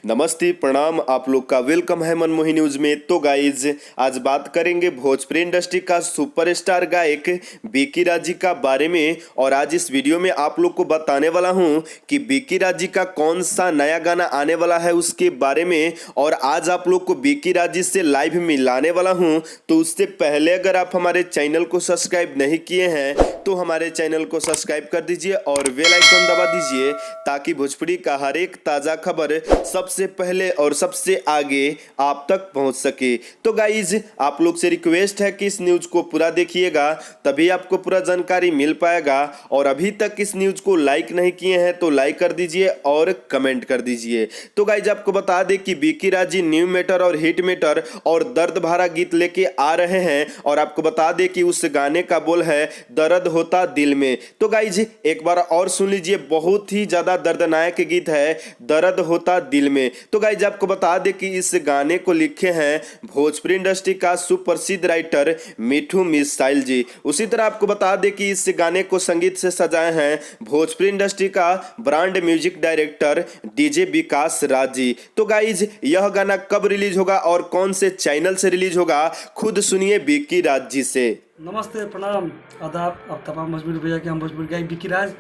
नमस्ते, प्रणाम। आप लोग का वेलकम है मनमोही न्यूज में। तो गाइज, आज बात करेंगे भोजपुरी इंडस्ट्री का सुपरस्टार गायक बिकी राज जी का बारे में। और आज इस वीडियो में आप लोग को बताने वाला हूं कि बिकी राज जी का कौन सा नया गाना आने वाला है उसके बारे में। और आज आप लोग को बिकी राज जी से लाइव मिलाने वाला हूं। तो उससे पहले अगर आप हमारे चैनल को सब्सक्राइब नहीं किए हैं तो हमारे चैनल को सब्सक्राइब कर दीजिए और बेल आइकन दबा दीजिए, ताकि भोजपुरी का हर एक ताज़ा खबर सबसे पहले और सबसे आगे आप तक पहुंच सके। तो गाइज, आप लोग से रिक्वेस्ट है कि इस न्यूज को पूरा देखिएगा, तभी आपको पूरा जानकारी मिल पाएगा। और अभी तक इस न्यूज को लाइक नहीं किए हैं तो लाइक कर दीजिए और कमेंट कर दीजिए। तो गाइज, आपको बता दें कि बिकी राज जी न्यू मैटर और हिट मैटर और दर्द भरा गीत लेके आ रहे हैं। और आपको बता दें कि उस गाने का बोल है दर्द होता दिल में। तो गाइज, एक बार और सुन लीजिए, बहुत ही ज्यादा दर्दनाक गीत है दर्द होता दिल में। तो गाइज, आपको बता दें कि इस गाने को लिखे हैं भोजपुरी इंडस्ट्री का सुप्रसिद्ध राइटर मिठू मिसाइल जी। उसी तरह आपको बता दें कि इस गाने को संगीत से सजाए हैं भोजपुरी इंडस्ट्री का ब्रांड म्यूजिक डायरेक्टर डीजे विकास राज जी। तो गाइज, यह गाना कब रिलीज होगा और कौन से चैनल से रिलीज होगा, खुद सुनिए बिकी राज जी से। नमस्ते, प्रणाम, आदाब। अब तमाम भोजपुरी भैया के हम भोजपुरी गायक बिकी राज।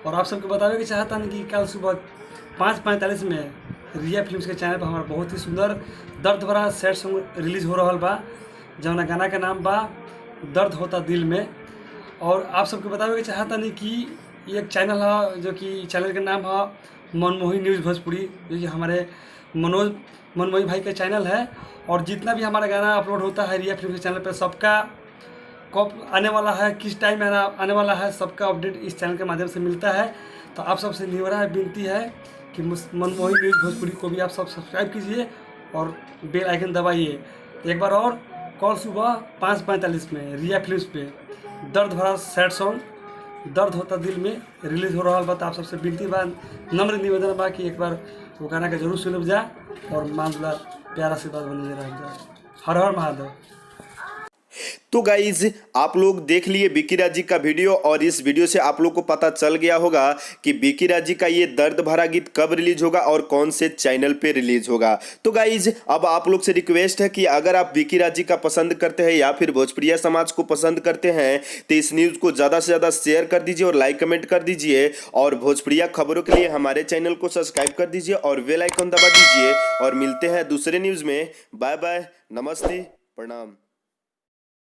और आप सबको बतावे कि चाहता हूँ कि कल सुबह 5:45 में रिया फिल्म्स के चैनल पर हमारा बहुत ही सुंदर दर्द भरा सैड सॉन्ग रिलीज हो रहा बा, जौना गाना का नाम बा दर्द होता दिल में। और आप सबको बतावे कि चाहता नहीं कि एक चैनल है, जो कि चैनल का नाम है मनमोही न्यूज़ भोजपुरी, जो कि हमारे मनमोही भाई का चैनल है। और जितना भी हमारा गाना अपलोड होता है रिया फिल्म के चैनल पर, सबका कब आने वाला है, किस टाइम में आने वाला है, सबका अपडेट इस चैनल के माध्यम से मिलता है। तो आप सबसे निवेदन है, विनती है कि मनमोही न्यूज़ भोजपुरी को भी आप सब सब्सक्राइब कीजिए और बेल आइकन दबाइए। एक बार और, कल सुबह 5:45 में रिया फिल्म्स पे दर्द भरा सैड सॉन्ग दर्द होता दिल में रिलीज हो रहा बा। आप सबसे विनती बा, नम्र निवेदन बा कि एक बार वो गाना का जरूर सुनब जा और मामला प्यारा से बात बने रह जा। हर हर महादेव। तो गाइज, आप लोग देख लिए बिकी राज जी का वीडियो। और इस वीडियो से आप लोग को पता चल गया होगा कि बिकी राज जी का ये दर्द भरा गीत कब रिलीज होगा और कौन से चैनल पे रिलीज होगा। तो गाइज, अब आप लोग से रिक्वेस्ट है कि अगर आप बिकी राज जी का पसंद करते हैं या फिर भोजपुरिया समाज को पसंद करते हैं तो इस न्यूज को ज्यादा से ज्यादा शेयर कर दीजिए और लाइक कमेंट कर दीजिए। और भोजपुरिया खबरों के लिए हमारे चैनल को सब्सक्राइब कर दीजिए और बेल आइकन दबा दीजिए। और मिलते हैं दूसरे न्यूज में। बाय बाय, नमस्ते, प्रणाम।